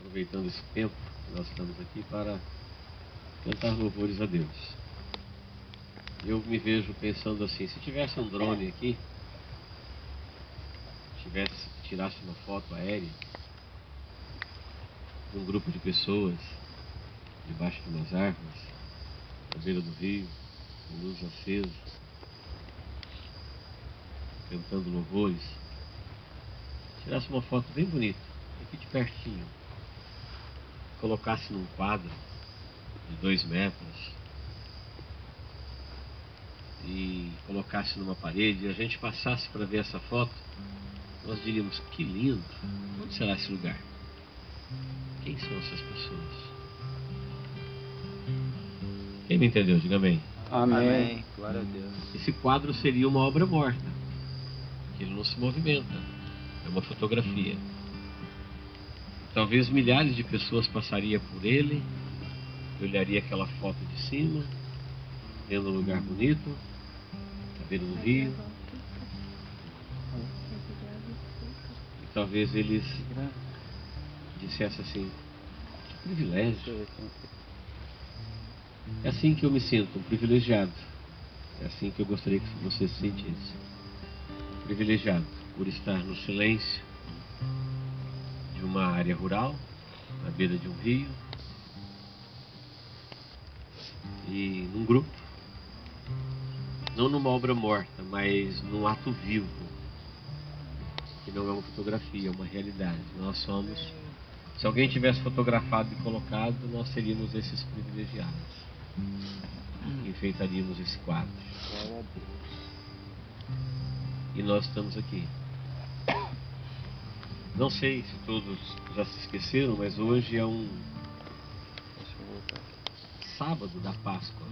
aproveitando esse tempo que nós estamos aqui para cantar louvores a Deus. Eu me vejo pensando assim, se tivesse um drone aqui, tirasse uma foto aérea de um grupo de pessoas debaixo de umas árvores, à beira do rio, com luz acesa, cantando louvores, tirasse uma foto bem bonita, aqui de pertinho, colocasse num quadro de 2 metros e colocasse numa parede e a gente passasse para ver essa foto, nós diríamos, que lindo, onde será esse lugar? Quem são essas pessoas? Quem me entendeu? Diga amém. Amém. Glória a Deus. Esse quadro seria uma obra morta, que ele não se movimenta, é uma fotografia. Talvez milhares de pessoas passariam por ele, olharia aquela foto de cima, vendo um lugar bonito, à beira do rio, e talvez eles dissessem assim, que privilégio. É assim que eu me sinto, um privilegiado. É assim que eu gostaria que você se sentisse. Privilegiado por estar no silêncio de uma área rural, na beira de um rio, e num grupo, não numa obra morta, mas num ato vivo, que não é uma fotografia, é uma realidade. Nós somos, se alguém tivesse fotografado e colocado, nós seríamos esses privilegiados. Enfeitaríamos esse quadro. E nós estamos aqui. Não sei se todos já se esqueceram, mas hoje é um sábado da Páscoa.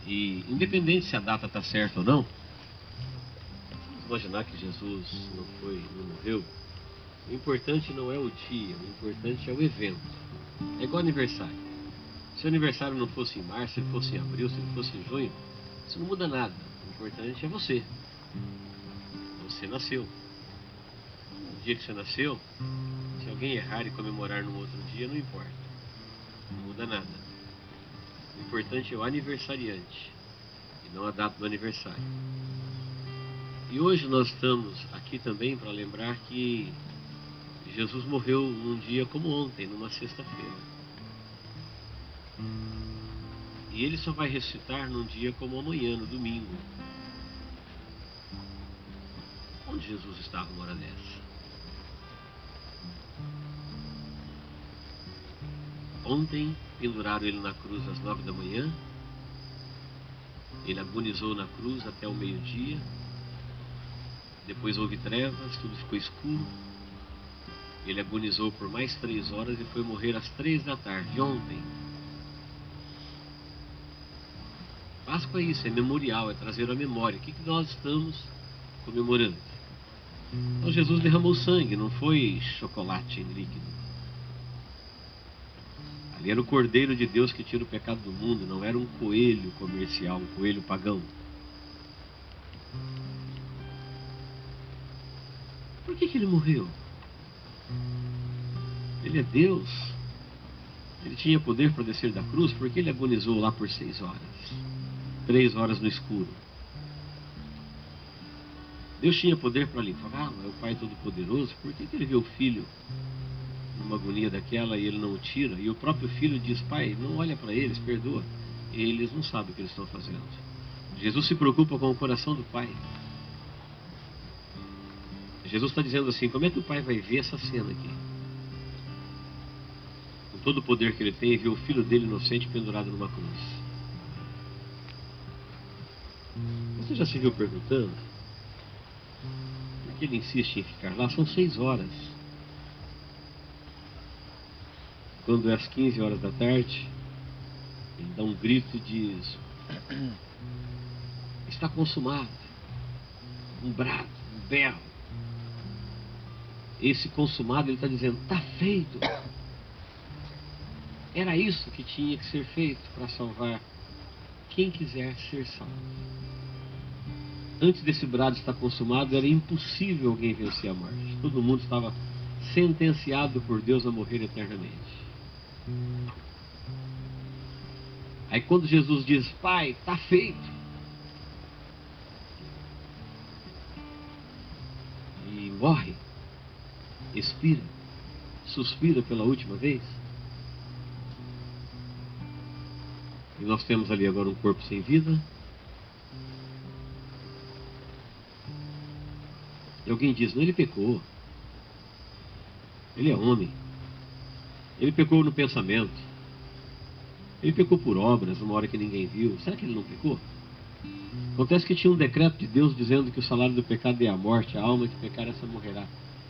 E independente se a data está certa ou não, vamos imaginar que Jesus não morreu. O importante não é o dia, o importante é o evento. É igual aniversário. Se o aniversário não fosse em março, se ele fosse em abril, se ele fosse em junho, isso não muda nada. O importante é você. Você nasceu. O dia que você nasceu, se alguém errar e comemorar num outro dia, não importa. Não muda nada. O importante é o aniversariante e não a data do aniversário. E hoje nós estamos aqui também para lembrar que Jesus morreu num dia como ontem, numa sexta-feira. E ele só vai ressuscitar num dia como amanhã, no domingo. Onde Jesus estava uma hora dessa? Ontem penduraram ele na cruz às 9 da manhã. Ele agonizou na cruz até o meio-dia. Depois houve trevas, tudo ficou escuro. Ele agonizou por mais 3 horas e foi morrer às 3 da tarde, ontem. Páscoa é isso, é memorial, é trazer a memória. O que nós estamos comemorando? Então Jesus derramou sangue, não foi chocolate líquido. Ali era o Cordeiro de Deus que tira o pecado do mundo, não era um coelho comercial, um coelho pagão. Por que ele morreu? Ele é Deus. Ele tinha poder para descer da cruz, porque ele agonizou lá por 6 horas. 3 horas no escuro. Deus tinha poder para livrá-lo, é o Pai Todo-Poderoso. Por que ele vê o filho numa agonia daquela e ele não o tira? E o próprio filho diz, pai, não olha para eles, perdoa. Eles não sabem o que eles estão fazendo. Jesus se preocupa com o coração do Pai. Jesus está dizendo assim, como é que o Pai vai ver essa cena aqui? Com todo o poder que ele tem, ver o filho dele inocente pendurado numa cruz. Você já se viu perguntando? Por que ele insiste em ficar lá? São 6 horas. Quando é às 15 horas da tarde, ele dá um grito e diz, está consumado. Um brado, um berro. Esse consumado, ele está dizendo, está feito. Era isso que tinha que ser feito para salvar quem quiser ser salvo. Antes desse brado estar consumado, era impossível alguém vencer a morte. Todo mundo estava sentenciado por Deus a morrer eternamente. Aí quando Jesus diz, Pai, está feito, e morre, expira, suspira pela última vez, e nós temos ali agora um corpo sem vida. E alguém diz, não, ele pecou. Ele é homem. Ele pecou no pensamento. Ele pecou por obras, numa hora que ninguém viu. Será que ele não pecou? Acontece que tinha um decreto de Deus dizendo que o salário do pecado é a morte, a alma que pecar essa morrerá.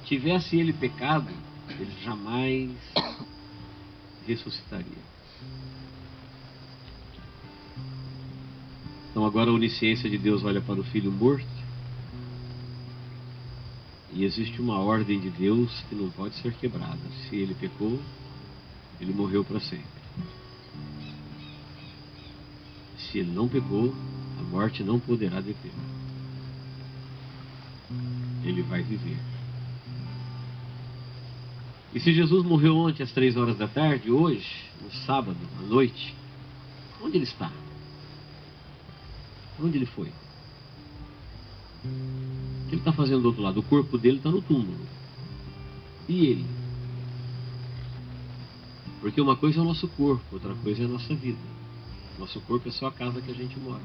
Tivesse ele pecado, ele jamais ressuscitaria. Então agora a onisciência de Deus olha para o filho morto, e existe uma ordem de Deus que não pode ser quebrada. Se ele pecou, ele morreu para sempre. Se ele não pecou, a morte não poderá detê-lo. Ele vai viver. E se Jesus morreu ontem às 3 horas da tarde, hoje, no sábado, à noite, onde ele está? Onde ele foi? O que ele está fazendo do outro lado? O corpo dele está no túmulo. E ele? Porque uma coisa é o nosso corpo, outra coisa é a nossa vida. Nosso corpo é só a casa que a gente mora.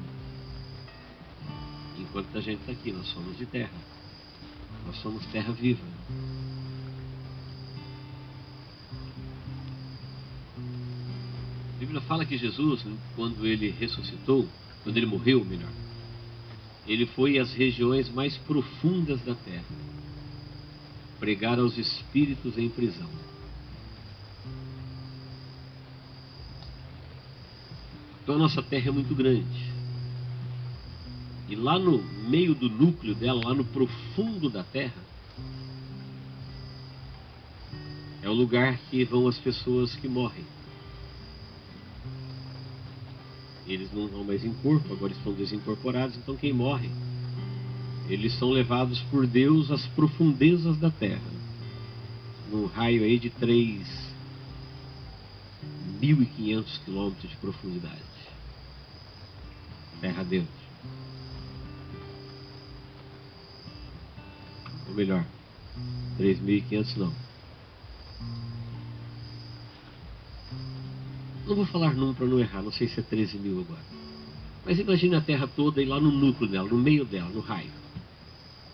Enquanto a gente está aqui, nós somos de terra. Nós somos terra viva. A Bíblia fala que Jesus, quando ele ressuscitou, quando ele morreu, melhor, ele foi às regiões mais profundas da terra, pregar aos espíritos em prisão. Então a nossa terra é muito grande. E lá no meio do núcleo dela, lá no profundo da terra, é o lugar que vão as pessoas que morrem. Eles não vão mais em corpo, agora estão desincorporados, então quem morre, eles são levados por Deus às profundezas da terra, num raio aí de 3.500 quilômetros de profundidade, terra dentro. Ou melhor, 3.500 não. Não vou falar número para não errar, não sei se é 13 mil agora. Mas imagine a Terra toda e lá no núcleo dela, no meio dela, no raio.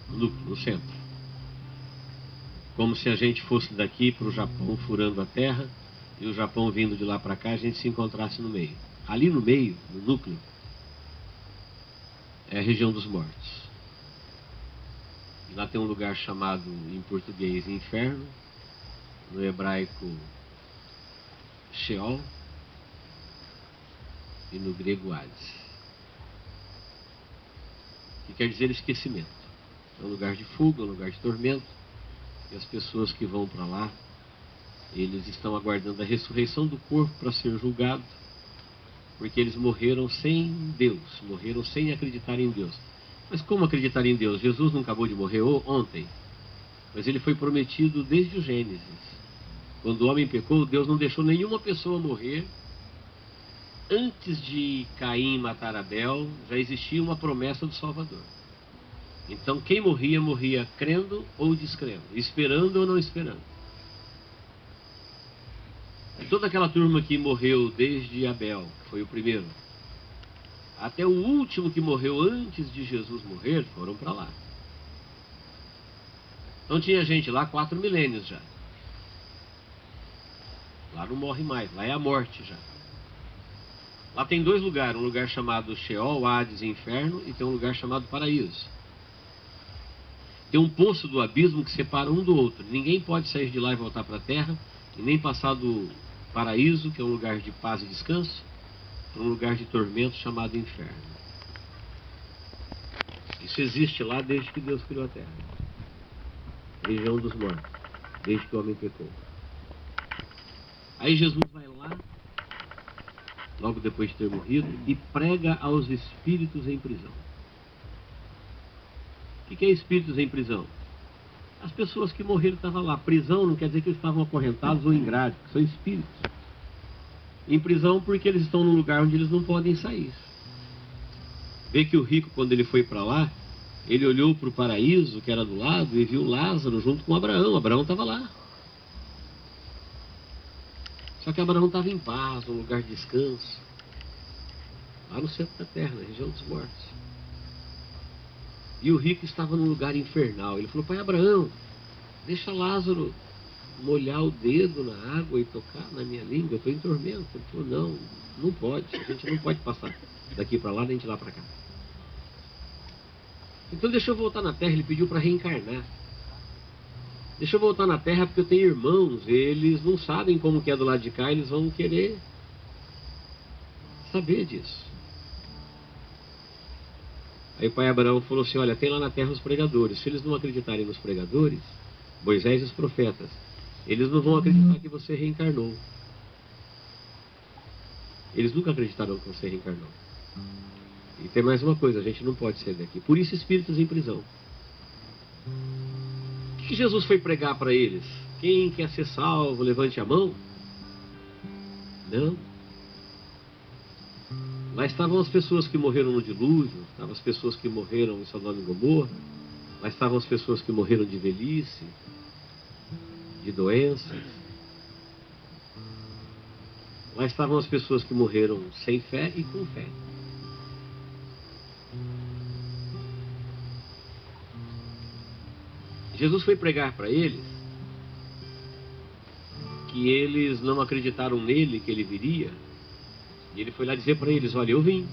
No núcleo, no centro. Como se a gente fosse daqui para o Japão, furando a Terra, e o Japão vindo de lá para cá, a gente se encontrasse no meio. Ali no meio, no núcleo, é a região dos mortos. E lá tem um lugar chamado, em português, inferno, no hebraico, Sheol, e no grego Hades, que quer dizer esquecimento. É um lugar de fuga, é um lugar de tormento, e as pessoas que vão para lá, eles estão aguardando a ressurreição do corpo para ser julgado, porque eles morreram sem Deus, morreram sem acreditar em Deus. Mas como acreditar em Deus? Jesus não acabou de morrer ontem, mas ele foi prometido desde o Gênesis. Quando o homem pecou, Deus não deixou nenhuma pessoa morrer. Antes de Caim matar Abel, já existia uma promessa do Salvador. Então quem morria, morria crendo ou descrendo, esperando ou não esperando. E toda aquela turma que morreu desde Abel, que foi o primeiro, até o último que morreu antes de Jesus morrer, foram para lá. Então tinha gente lá 4 milênios já. Lá não morre mais, lá é a morte já. Lá tem 2 lugares, um lugar chamado Sheol, Hades e Inferno, e tem um lugar chamado Paraíso. Tem um poço do abismo que separa um do outro. Ninguém pode sair de lá e voltar para a terra, e nem passar do Paraíso, que é um lugar de paz e descanso, para um lugar de tormento chamado Inferno. Isso existe lá desde que Deus criou a terra. Região dos mortos, desde que o homem pecou. Aí Jesus vai lá, logo depois de ter morrido, e prega aos espíritos em prisão. O que é espíritos em prisão? As pessoas que morreram estavam lá. Prisão não quer dizer que eles estavam acorrentados ou em grade, são espíritos. Em prisão porque eles estão num lugar onde eles não podem sair. Vê que o rico, quando ele foi para lá, ele olhou para o paraíso, que era do lado, e viu Lázaro junto com Abraão. Abraão estava lá. Só que Abraão estava em paz, num lugar de descanso, lá no centro da terra, na região dos mortos. E o rico estava num lugar infernal. Ele falou: pai Abraão, deixa Lázaro molhar o dedo na água e tocar na minha língua, eu estou em tormento. Ele falou: não, não pode, a gente não pode passar daqui para lá nem de lá para cá. Então deixa eu voltar na terra. Ele pediu para reencarnar. Deixa eu voltar na terra porque eu tenho irmãos, eles não sabem como que é do lado de cá, eles vão querer saber disso. Aí o pai Abraão falou assim: olha, tem lá na terra os pregadores. Se eles não acreditarem nos pregadores, Moisés e os profetas, eles não vão acreditar que você reencarnou. Eles nunca acreditaram que você reencarnou. E tem mais uma coisa, a gente não pode sair daqui. Por isso espíritos em prisão. O que Jesus foi pregar para eles? Quem quer ser salvo, levante a mão. Não. Lá estavam as pessoas que morreram no dilúvio, estavam as pessoas que morreram em Sodoma e Gomorra, lá estavam as pessoas que morreram de velhice, de doenças. Lá estavam as pessoas que morreram sem fé e com fé. Jesus foi pregar para eles que eles não acreditaram nele, que ele viria. E ele foi lá dizer para eles: olha, eu vim.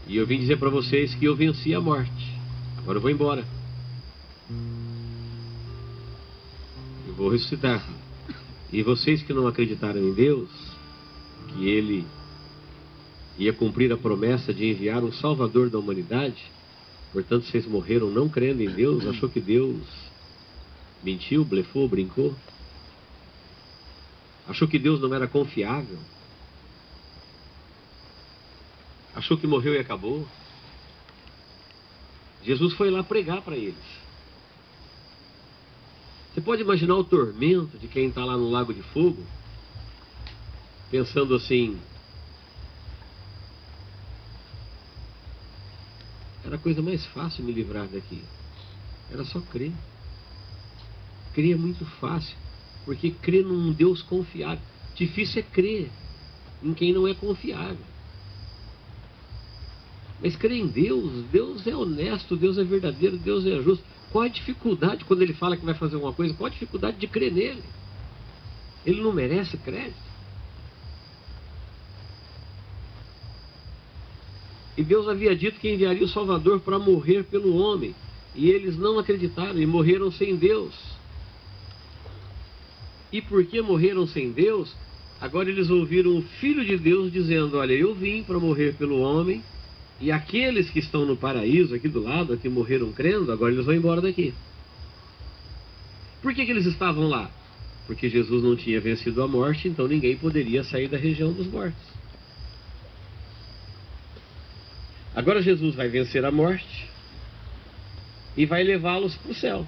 E eu vim dizer para vocês que eu venci a morte. Agora eu vou embora. Eu vou ressuscitar. E vocês que não acreditaram em Deus, que ele ia cumprir a promessa de enviar um Salvador da humanidade, portanto vocês morreram não crendo em Deus, achou que Deus mentiu, blefou, brincou? Achou que Deus não era confiável? Achou que morreu e acabou? Jesus foi lá pregar para eles. Você pode imaginar o tormento de quem está lá no lago de fogo, pensando assim: era a coisa mais fácil me livrar daqui. Era só crer. Crer é muito fácil, porque crer num Deus confiável. Difícil é crer em quem não é confiável. Mas crer em Deus, Deus é honesto, Deus é verdadeiro, Deus é justo. Qual a dificuldade quando ele fala que vai fazer alguma coisa? Qual a dificuldade de crer nele? Ele não merece crédito. E Deus havia dito que enviaria o Salvador para morrer pelo homem. E eles não acreditaram e morreram sem Deus. E porque morreram sem Deus, agora eles ouviram o Filho de Deus dizendo: olha, eu vim para morrer pelo homem, e aqueles que estão no paraíso, aqui do lado, que morreram crendo, agora eles vão embora daqui. Por que eles estavam lá? Porque Jesus não tinha vencido a morte, então ninguém poderia sair da região dos mortos. Agora Jesus vai vencer a morte e vai levá-los para o céu.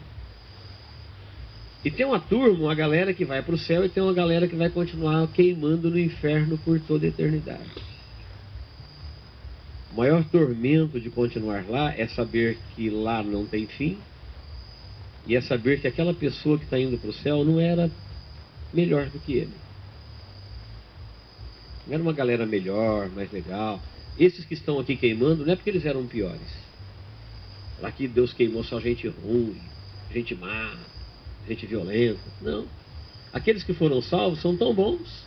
E tem uma turma, uma galera que vai para o céu, e tem uma galera que vai continuar queimando no inferno por toda a eternidade. O maior tormento de continuar lá é saber que lá não tem fim, e é saber que aquela pessoa que está indo para o céu não era melhor do que ele. Não era uma galera melhor, mais legal. Esses que estão aqui queimando não é porque eles eram piores. Lá que Deus queimou só gente ruim, gente má, gente violenta. Não. Aqueles que foram salvos são tão bons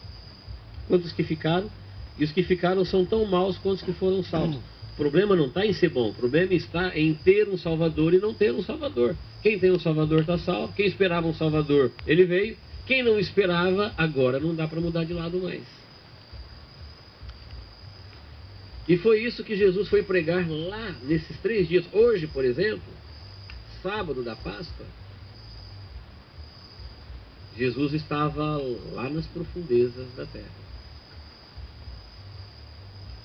quanto os que ficaram, e os que ficaram são tão maus quanto os que foram salvos. O problema não está em ser bom, o problema está em ter um Salvador e não ter um Salvador. Quem tem um Salvador está salvo, quem esperava um Salvador, ele veio. Quem não esperava, agora não dá para mudar de lado mais. E foi isso que Jesus foi pregar lá, nesses 3 dias. Hoje, por exemplo, sábado da Páscoa, Jesus estava lá nas profundezas da terra,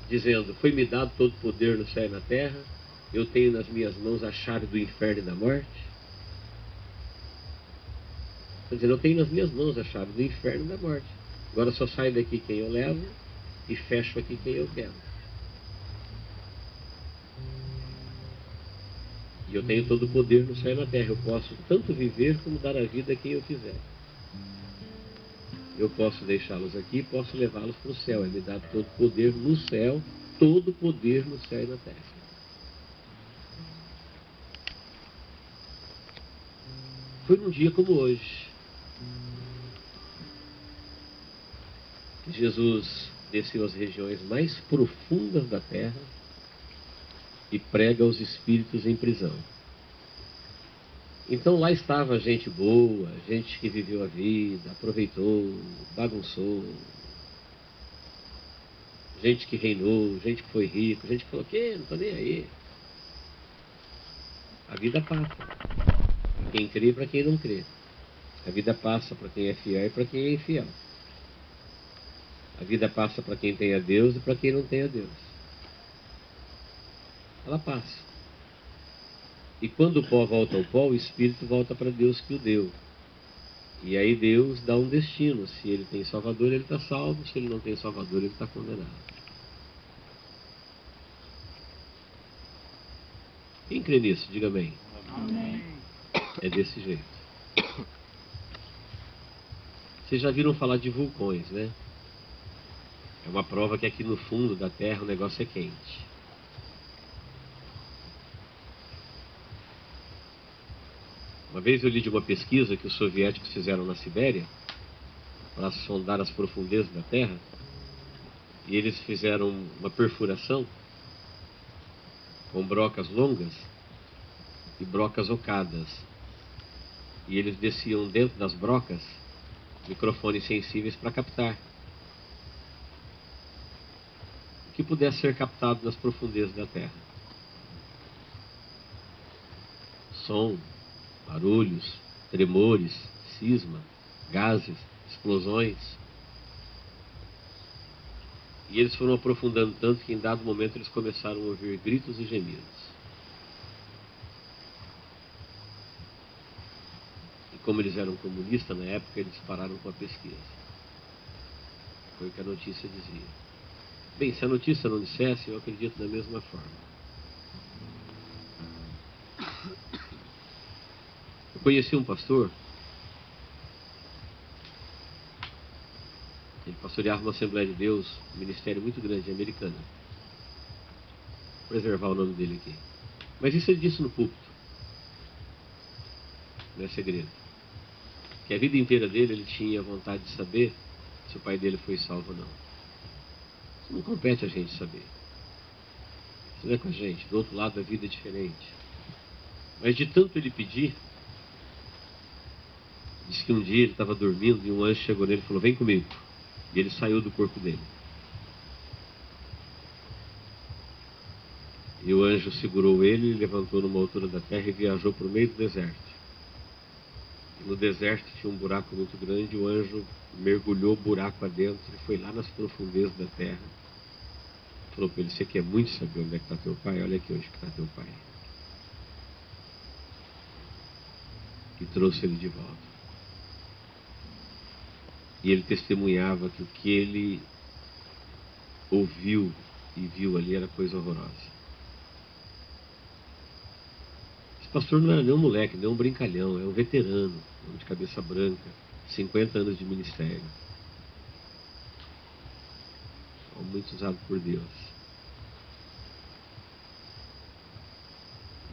dizendo: foi-me dado todo o poder no céu e na terra, eu tenho nas minhas mãos a chave do inferno e da morte? Está dizendo, eu tenho nas minhas mãos a chave do inferno e da morte. Agora só sai daqui quem eu levo e fecho aqui quem eu quero. E eu tenho todo o poder no céu e na terra. Eu posso tanto viver como dar a vida a quem eu quiser. Eu posso deixá-los aqui, posso levá-los para o céu. É me dado todo o poder no céu, todo o poder no céu e na terra. Foi num dia como hoje que Jesus desceu às regiões mais profundas da terra e prega aos espíritos em prisão. Então lá estava gente boa, gente que viveu a vida, aproveitou, bagunçou, gente que reinou, gente que foi rico, gente que falou, que não estou nem aí. A vida passa, para quem crê e para quem não crê. A vida passa para quem é fiel e para quem é infiel. A vida passa para quem tem a Deus e para quem não tem a Deus. Ela passa. E quando o pó volta ao pó, o espírito volta para Deus que o deu. E aí Deus dá um destino. Se ele tem Salvador, ele está salvo. Se ele não tem Salvador, ele está condenado. Quem crê nisso? Diga amém. Amém. É desse jeito. Vocês já viram falar de vulcões, né? É uma prova que aqui no fundo da Terra o negócio é quente. Uma vez eu li de uma pesquisa que os soviéticos fizeram na Sibéria para sondar as profundezas da Terra, e eles fizeram uma perfuração com brocas longas e brocas ocadas, e eles desciam dentro das brocas microfones sensíveis para captar o que pudesse ser captado nas profundezas da Terra: som, barulhos, tremores, cisma, gases, explosões. E eles foram aprofundando tanto que em dado momento eles começaram a ouvir gritos e gemidos. E como eles eram comunistas na época, eles pararam com a pesquisa. Foi o que a notícia dizia. Bem, se a notícia não dissesse, eu acredito da mesma forma. Eu conheci um pastor. Ele pastoreava uma Assembleia de Deus, um ministério muito grande, americano. Vou preservar o nome dele aqui. Mas isso ele disse no púlpito. Não é segredo. Que a vida inteira dele ele tinha vontade de saber se o pai dele foi salvo ou não. Isso não compete a gente saber. Isso não é com a gente. Do outro lado a vida é diferente. Mas de tanto ele pedir, disse que um dia ele estava dormindo e um anjo chegou nele e falou, vem comigo. E ele saiu do corpo dele. E o anjo segurou ele e levantou numa altura da terra e viajou para o meio do deserto. E no deserto tinha um buraco muito grande, o anjo mergulhou o buraco adentro e foi lá nas profundezas da terra. Falou para ele, você quer muito saber onde é que está teu pai? Olha aqui onde está teu pai. E trouxe ele de volta. E ele testemunhava que o que ele ouviu e viu ali era coisa horrorosa. Esse pastor não era nem um moleque, nem um brincalhão, é um veterano, um de cabeça branca, 50 anos de ministério. Muito usado por Deus.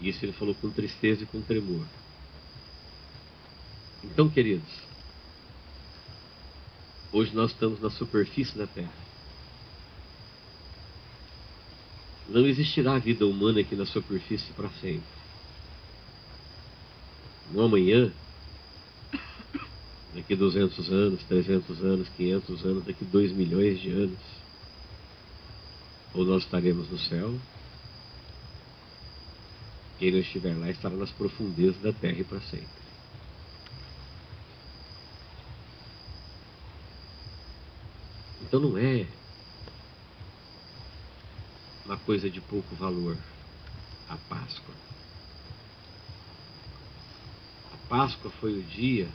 E isso ele falou com tristeza e com tremor. Então, queridos, hoje nós estamos na superfície da Terra. Não existirá vida humana aqui na superfície para sempre. No amanhã, daqui 200 anos, 300 anos, 500 anos, daqui 2 milhões de anos, ou nós estaremos no céu, quem não estiver lá estará nas profundezas da terra e para sempre. Então não é uma coisa de pouco valor a Páscoa. A Páscoa foi o dia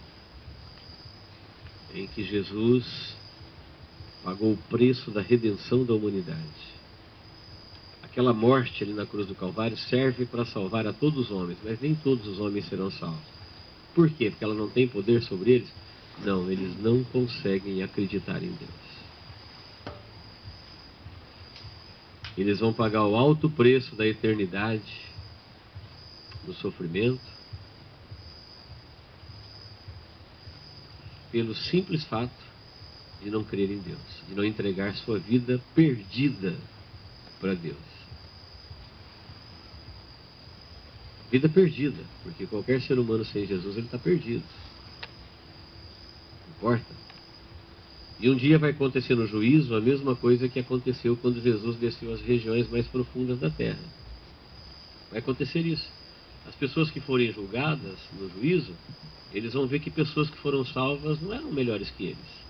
em que Jesus pagou o preço da redenção da humanidade. Aquela morte ali na cruz do Calvário serve para salvar a todos os homens, mas nem todos os homens serão salvos. Por quê? Porque ela não tem poder sobre eles? Não, eles não conseguem acreditar em Deus. Eles vão pagar o alto preço da eternidade, do sofrimento, pelo simples fato de não crer em Deus, de não entregar sua vida perdida para Deus. Vida perdida, porque qualquer ser humano sem Jesus, ele está perdido. Não importa. E um dia vai acontecer no juízo a mesma coisa que aconteceu quando Jesus desceu às regiões mais profundas da terra. Vai acontecer isso. As pessoas que forem julgadas no juízo, eles vão ver que pessoas que foram salvas não eram melhores que eles.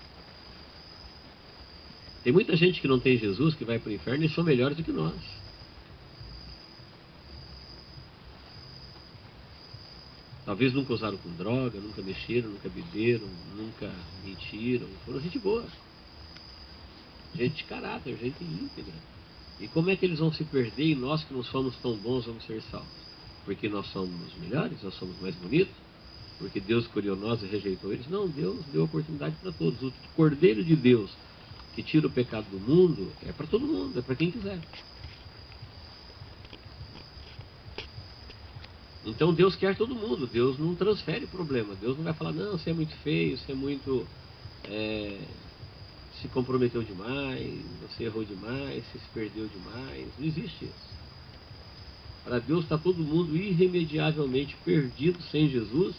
Tem muita gente que não tem Jesus, que vai para o inferno e são melhores do que nós. Talvez nunca usaram com droga, nunca mexeram, nunca beberam, nunca mentiram. Foram gente boa. Gente de caráter, gente íntegra. E como é que eles vão se perder e nós que não somos tão bons vamos ser salvos? Porque nós somos melhores, nós somos mais bonitos? Porque Deus escolheu nós e rejeitou eles? Não, Deus deu oportunidade para todos. O Cordeiro de Deus que tira o pecado do mundo é para todo mundo, é para quem quiser. Então Deus quer todo mundo, Deus não transfere problema, Deus não vai falar, não, você é muito feio, você é muito, se comprometeu demais, você errou demais, você se perdeu demais, não existe isso. Para Deus está todo mundo irremediavelmente perdido sem Jesus,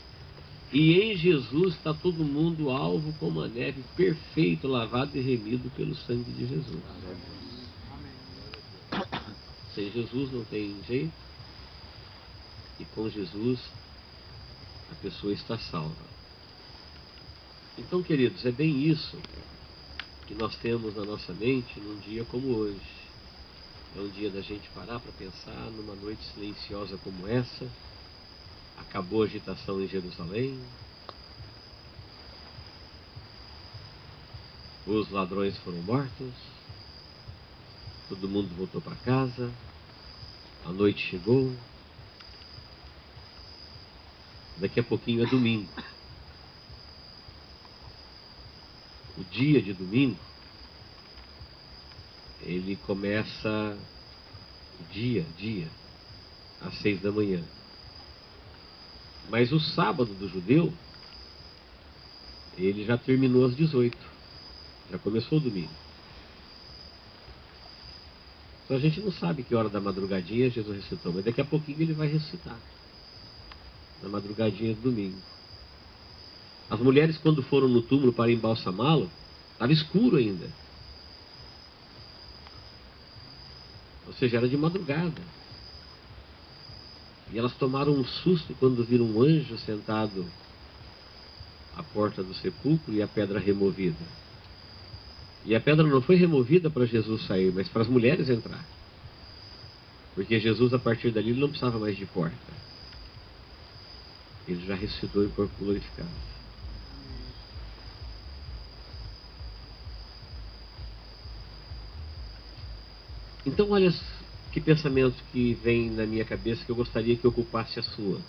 e em Jesus está todo mundo alvo como a neve, perfeito, lavado e remido pelo sangue de Jesus. Sem Jesus não tem jeito. E com Jesus a pessoa está salva. Então, queridos, é bem isso que nós temos na nossa mente num dia como hoje. É um dia da gente parar para pensar numa noite silenciosa como essa. Acabou a agitação em Jerusalém. Os ladrões foram mortos. Todo mundo voltou para casa. A noite chegou. Daqui a pouquinho é domingo. O dia de domingo, ele começa dia, às 6 da manhã. Mas o sábado do judeu, ele já terminou às 18. Já começou o domingo. Então a gente não sabe que hora da madrugadinha Jesus ressuscitou, mas daqui a pouquinho ele vai ressuscitar. Na madrugadinha do domingo. As mulheres, quando foram no túmulo para embalsamá-lo, estava escuro ainda. Ou seja, era de madrugada. E elas tomaram um susto quando viram um anjo sentado à porta do sepulcro e a pedra removida. E a pedra não foi removida para Jesus sair, mas para as mulheres entrar. Porque Jesus, a partir dali, não precisava mais de porta. Ele já ressuscitou em corpo glorificado. Então, olha que pensamento que vem na minha cabeça que eu gostaria que ocupasse a sua.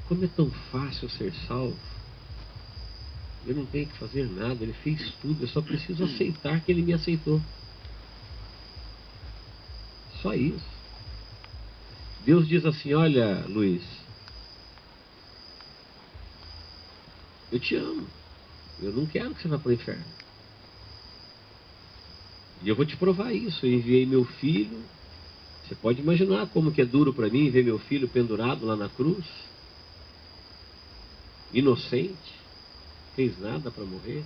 Como é tão fácil ser salvo? Eu não tenho que fazer nada, Ele fez tudo, eu só preciso aceitar que Ele me aceitou. Só isso. Deus diz assim, olha, Luiz, eu te amo. Eu não quero que você vá para o inferno. E eu vou te provar isso. Eu enviei meu filho. Você pode imaginar como que é duro para mim ver meu filho pendurado lá na cruz. Inocente. Fez nada para morrer.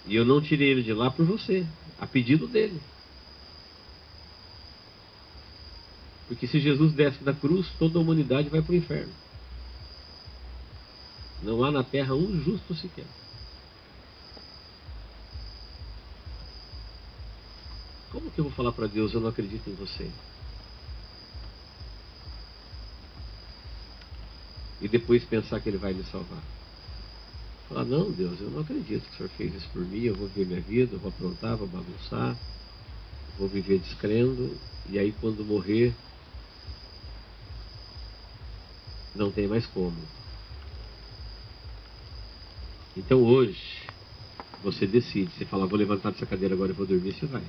E eu não tirei ele de lá por você. A pedido dele. Porque se Jesus desce da cruz, toda a humanidade vai para o inferno. Não há na terra um justo sequer. Como que eu vou falar para Deus, eu não acredito em você? E depois pensar que Ele vai me salvar. Falar, não, Deus, eu não acredito que o Senhor fez isso por mim, eu vou viver minha vida, eu vou aprontar, vou bagunçar, vou viver descrendo, e aí quando morrer, não tem mais como. Então hoje, você decide, você fala, vou levantar dessa cadeira agora e vou dormir, você vai.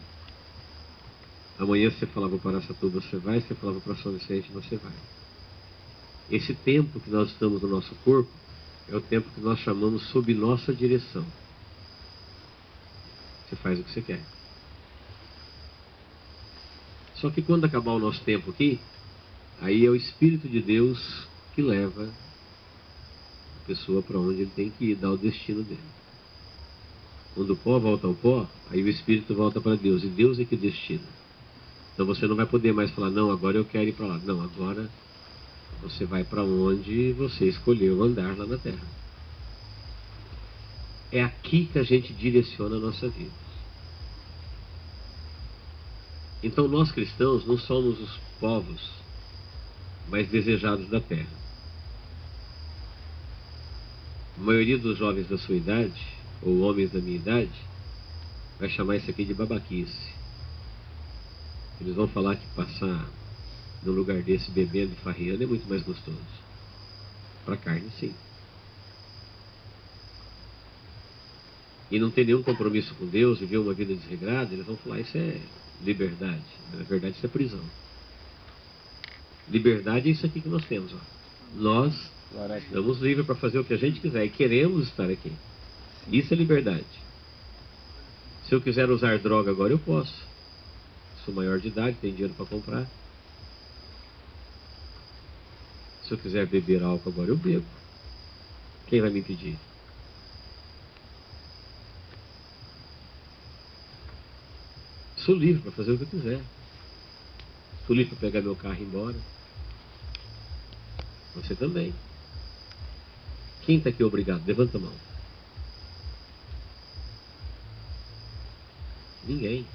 Amanhã você fala, vou parar essa tuba, você vai, você fala, vou para São Vicente, você vai. Esse tempo que nós estamos no nosso corpo, é o tempo que nós chamamos sob nossa direção. Você faz o que você quer. Só que quando acabar o nosso tempo aqui, aí é o Espírito de Deus que leva a pessoa para onde ele tem que ir, dar o destino dele. Quando o pó volta ao pó, aí o Espírito volta para Deus, e Deus é que destina. Então você não vai poder mais falar, não, agora eu quero ir para lá. Não, agora você vai para onde você escolheu andar lá na terra. É aqui que a gente direciona a nossa vida. Então nós cristãos não somos os povos mais desejados da terra. A maioria dos jovens da sua idade, ou homens da minha idade, vai chamar isso aqui de babaquice. Eles vão falar que passar num lugar desse bebendo e farreando é muito mais gostoso. Para carne, sim. E não ter nenhum compromisso com Deus, viver uma vida desregrada, eles vão falar, isso é liberdade. Na verdade, isso é prisão. Liberdade é isso aqui que nós temos. Ó. Nós estamos livres para fazer o que a gente quiser e queremos estar aqui. Isso é liberdade. Se eu quiser usar droga agora, eu posso. Sou maior de idade, tenho dinheiro para comprar. Se eu quiser beber álcool agora, eu bebo. Quem vai me impedir? Sou livre para fazer o que eu quiser. Sou livre para pegar meu carro e ir embora. Você também. Quem está aqui obrigado? Levanta a mão. Ninguém.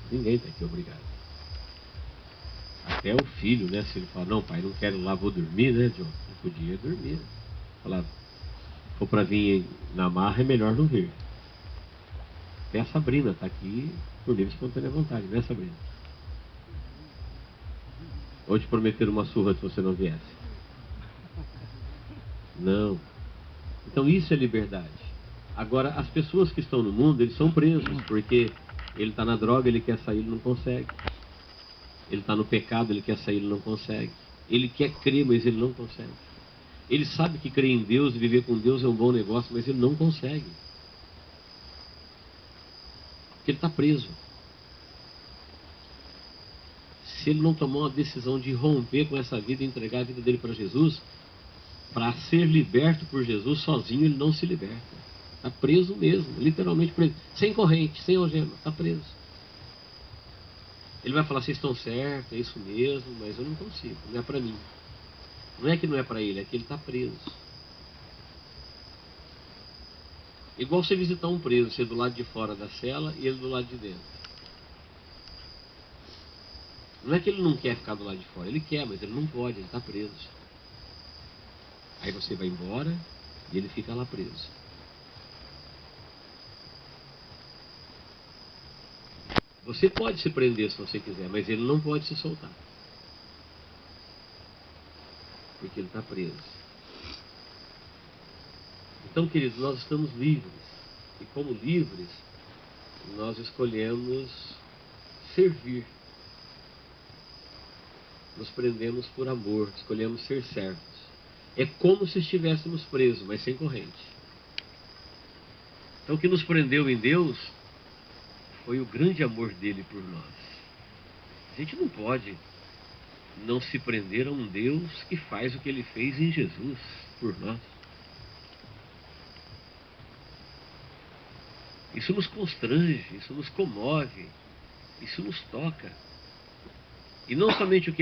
Ninguém está aqui obrigado. Até o filho, né? Se ele fala, não, pai, não quero ir lá, vou dormir, né, John? Não podia dormir. Falar, se for para vir na marra, é melhor não vir. Até a Sabrina está aqui por livre e espontânea vontade, né, Sabrina? Ou te prometeram uma surra se você não viesse? Não. Então isso é liberdade. Agora, as pessoas que estão no mundo, eles são presos, porque ele está na droga, ele quer sair, ele não consegue. Ele está no pecado, ele quer sair, ele não consegue. Ele quer crer, mas ele não consegue. Ele sabe que crer em Deus e viver com Deus é um bom negócio, mas ele não consegue. Porque ele está preso. Se ele não tomar uma decisão de romper com essa vida e entregar a vida dele para Jesus, para ser liberto por Jesus, sozinho ele não se liberta. Está preso mesmo, literalmente preso. Sem corrente, sem algema, está preso. Ele vai falar, vocês estão certos, é isso mesmo, mas eu não consigo, não é para mim. Não é que não é para ele, é que ele está preso. Igual você visitar um preso, você do lado de fora da cela e ele do lado de dentro. Não é que ele não quer ficar do lado de fora, ele quer, mas ele não pode, ele está preso. Aí você vai embora e ele fica lá preso. Você pode se prender se você quiser, mas ele não pode se soltar. Porque ele está preso. Então, queridos, nós estamos livres. E como livres, nós escolhemos servir. Nos prendemos por amor, escolhemos ser servos. É como se estivéssemos presos, mas sem corrente. Então, o que nos prendeu em Deus foi o grande amor dele por nós. A gente não pode não se prender a um Deus que faz o que ele fez em Jesus por nós. Isso nos constrange, isso nos comove, isso nos toca. E não somente o que